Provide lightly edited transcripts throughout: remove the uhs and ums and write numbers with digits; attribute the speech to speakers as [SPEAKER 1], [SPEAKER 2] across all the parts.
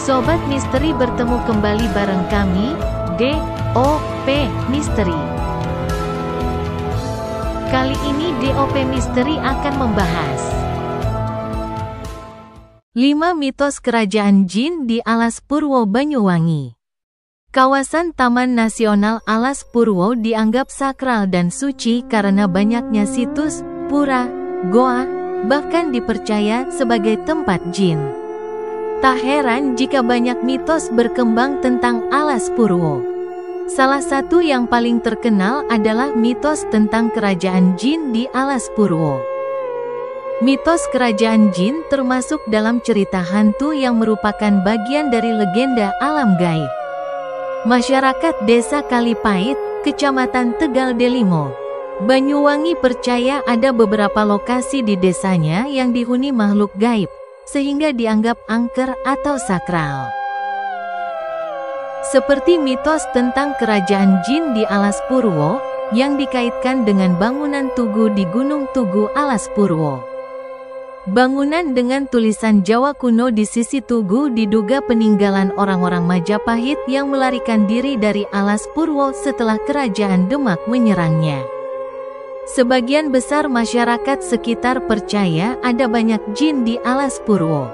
[SPEAKER 1] Sobat Misteri bertemu kembali bareng kami, DOP Misteri. Kali ini DOP Misteri akan membahas 5 mitos kerajaan jin di Alas Purwo Banyuwangi. Kawasan Taman Nasional Alas Purwo dianggap sakral dan suci karena banyaknya situs, pura, goa, bahkan dipercaya sebagai tempat jin. Tak heran jika banyak mitos berkembang tentang Alas Purwo. Salah satu yang paling terkenal adalah mitos tentang kerajaan jin di Alas Purwo. Mitos kerajaan jin termasuk dalam cerita hantu yang merupakan bagian dari legenda alam gaib. Masyarakat Desa Kalipait, Kecamatan Tegal Delimo, Banyuwangi percaya ada beberapa lokasi di desanya yang dihuni makhluk gaib, sehingga dianggap angker atau sakral. Seperti mitos tentang kerajaan jin di Alas Purwo, yang dikaitkan dengan bangunan tugu di Gunung Tugu Alas Purwo. Bangunan dengan tulisan Jawa kuno di sisi tugu diduga peninggalan orang-orang Majapahit yang melarikan diri dari Alas Purwo setelah kerajaan Demak menyerangnya. Sebagian besar masyarakat sekitar percaya ada banyak jin di Alas Purwo.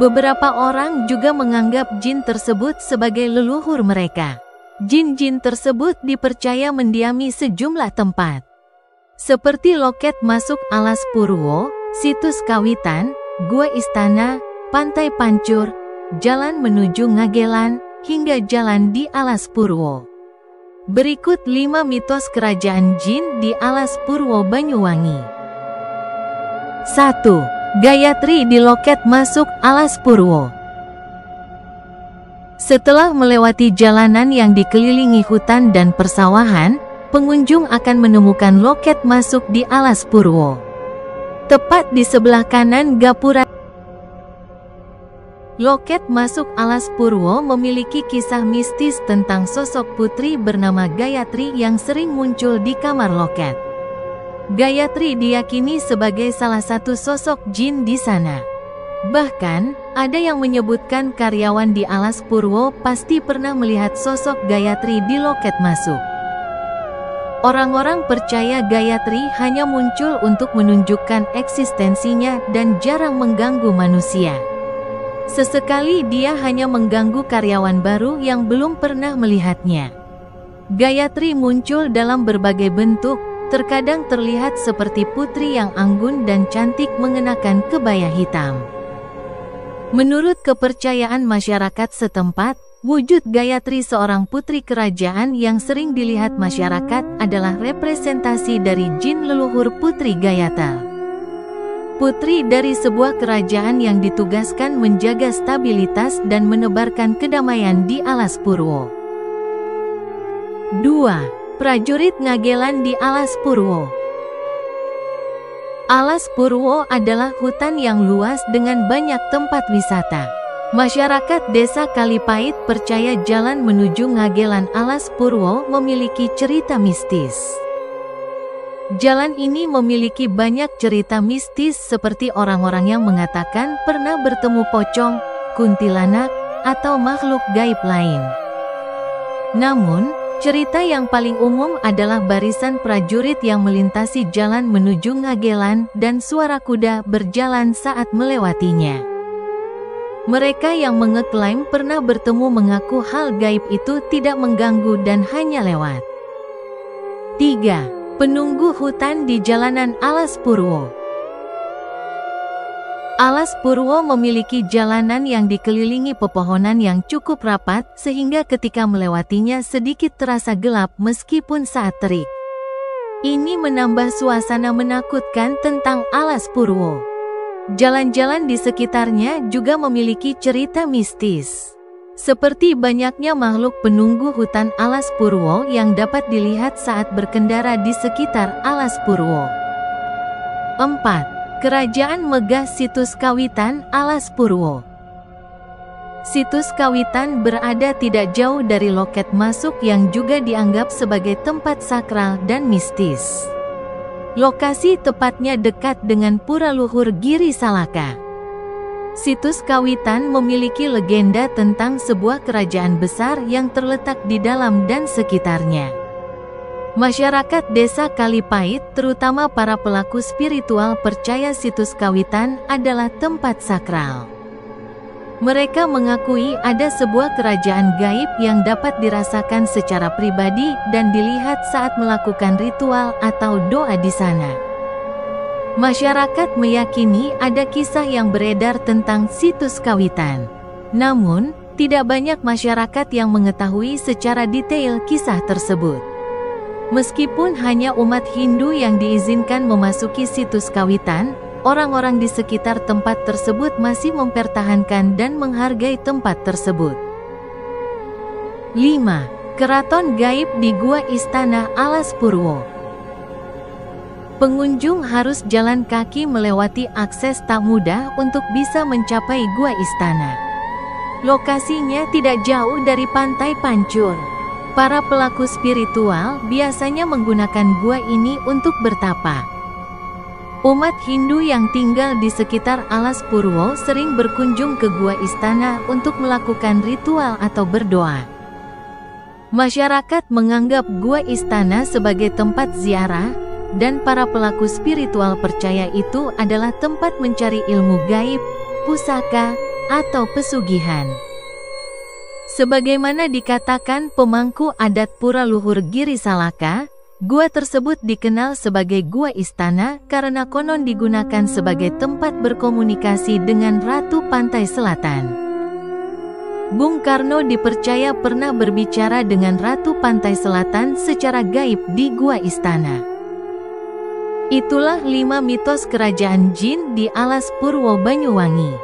[SPEAKER 1] Beberapa orang juga menganggap jin tersebut sebagai leluhur mereka. Jin-jin tersebut dipercaya mendiami sejumlah tempat, seperti loket masuk Alas Purwo, situs Kawitan, Gua Istana, Pantai Pancur, jalan menuju Ngagelan, hingga jalan di Alas Purwo. Berikut 5 mitos kerajaan jin di Alas Purwo Banyuwangi. 1. Gayatri di loket masuk Alas Purwo. Setelah melewati jalanan yang dikelilingi hutan dan persawahan, pengunjung akan menemukan loket masuk di Alas Purwo. Tepat di sebelah kanan gapura. Loket masuk Alas Purwo memiliki kisah mistis tentang sosok putri bernama Gayatri yang sering muncul di kamar loket. Gayatri diyakini sebagai salah satu sosok jin di sana. Bahkan, ada yang menyebutkan karyawan di Alas Purwo pasti pernah melihat sosok Gayatri di loket masuk. Orang-orang percaya Gayatri hanya muncul untuk menunjukkan eksistensinya dan jarang mengganggu manusia. Sesekali dia hanya mengganggu karyawan baru yang belum pernah melihatnya. Gayatri muncul dalam berbagai bentuk, terkadang terlihat seperti putri yang anggun dan cantik mengenakan kebaya hitam. Menurut kepercayaan masyarakat setempat, wujud Gayatri seorang putri kerajaan yang sering dilihat masyarakat adalah representasi dari jin leluhur Putri Gayatri. Putri dari sebuah kerajaan yang ditugaskan menjaga stabilitas dan menebarkan kedamaian di Alas Purwo. 2. Prajurit Ngagelan di Alas Purwo. Alas Purwo adalah hutan yang luas dengan banyak tempat wisata. Masyarakat Desa Kalipait percaya jalan menuju Ngagelan Alas Purwo memiliki cerita mistis. Jalan ini memiliki banyak cerita mistis seperti orang-orang yang mengatakan pernah bertemu pocong, kuntilanak, atau makhluk gaib lain. Namun, cerita yang paling umum adalah barisan prajurit yang melintasi jalan menuju Ngagelan dan suara kuda berjalan saat melewatinya. Mereka yang mengeklaim pernah bertemu mengaku hal gaib itu tidak mengganggu dan hanya lewat. 3. Penunggu hutan di jalanan Alas Purwo. Alas Purwo memiliki jalanan yang dikelilingi pepohonan yang cukup rapat sehingga ketika melewatinya sedikit terasa gelap meskipun saat terik. Ini menambah suasana menakutkan tentang Alas Purwo. Jalan-jalan di sekitarnya juga memiliki cerita mistis, seperti banyaknya makhluk penunggu hutan Alas Purwo yang dapat dilihat saat berkendara di sekitar Alas Purwo. 4. Kerajaan Megah Situs Kawitan Alas Purwo. Situs Kawitan berada tidak jauh dari loket masuk yang juga dianggap sebagai tempat sakral dan mistis. Lokasi tepatnya dekat dengan Pura Luhur Giri Salaka. Situs Kawitan memiliki legenda tentang sebuah kerajaan besar yang terletak di dalam dan sekitarnya. Masyarakat desa Kalipait, terutama para pelaku spiritual, percaya situs Kawitan adalah tempat sakral. Mereka mengakui ada sebuah kerajaan gaib yang dapat dirasakan secara pribadi dan dilihat saat melakukan ritual atau doa di sana. Masyarakat meyakini ada kisah yang beredar tentang situs Kawitan. Namun, tidak banyak masyarakat yang mengetahui secara detail kisah tersebut. Meskipun hanya umat Hindu yang diizinkan memasuki situs Kawitan, orang-orang di sekitar tempat tersebut masih mempertahankan dan menghargai tempat tersebut. 5. Keraton Gaib di Gua Istana Alas Purwo. Pengunjung harus jalan kaki melewati akses tak mudah untuk bisa mencapai Gua Istana. Lokasinya tidak jauh dari Pantai Pancur. Para pelaku spiritual biasanya menggunakan gua ini untuk bertapa. Umat Hindu yang tinggal di sekitar Alas Purwo sering berkunjung ke Gua Istana untuk melakukan ritual atau berdoa. Masyarakat menganggap Gua Istana sebagai tempat ziarah, dan para pelaku spiritual percaya itu adalah tempat mencari ilmu gaib, pusaka, atau pesugihan. Sebagaimana dikatakan pemangku adat Pura Luhur Giri Salaka, gua tersebut dikenal sebagai Gua Istana karena konon digunakan sebagai tempat berkomunikasi dengan Ratu Pantai Selatan. Bung Karno dipercaya pernah berbicara dengan Ratu Pantai Selatan secara gaib di Gua Istana. Itulah 5 mitos kerajaan jin di Alas Purwo Banyuwangi.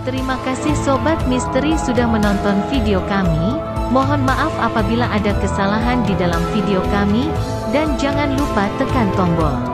[SPEAKER 1] Terima kasih Sobat Misteri sudah menonton video kami. Mohon maaf apabila ada kesalahan di dalam video kami, dan jangan lupa tekan tombol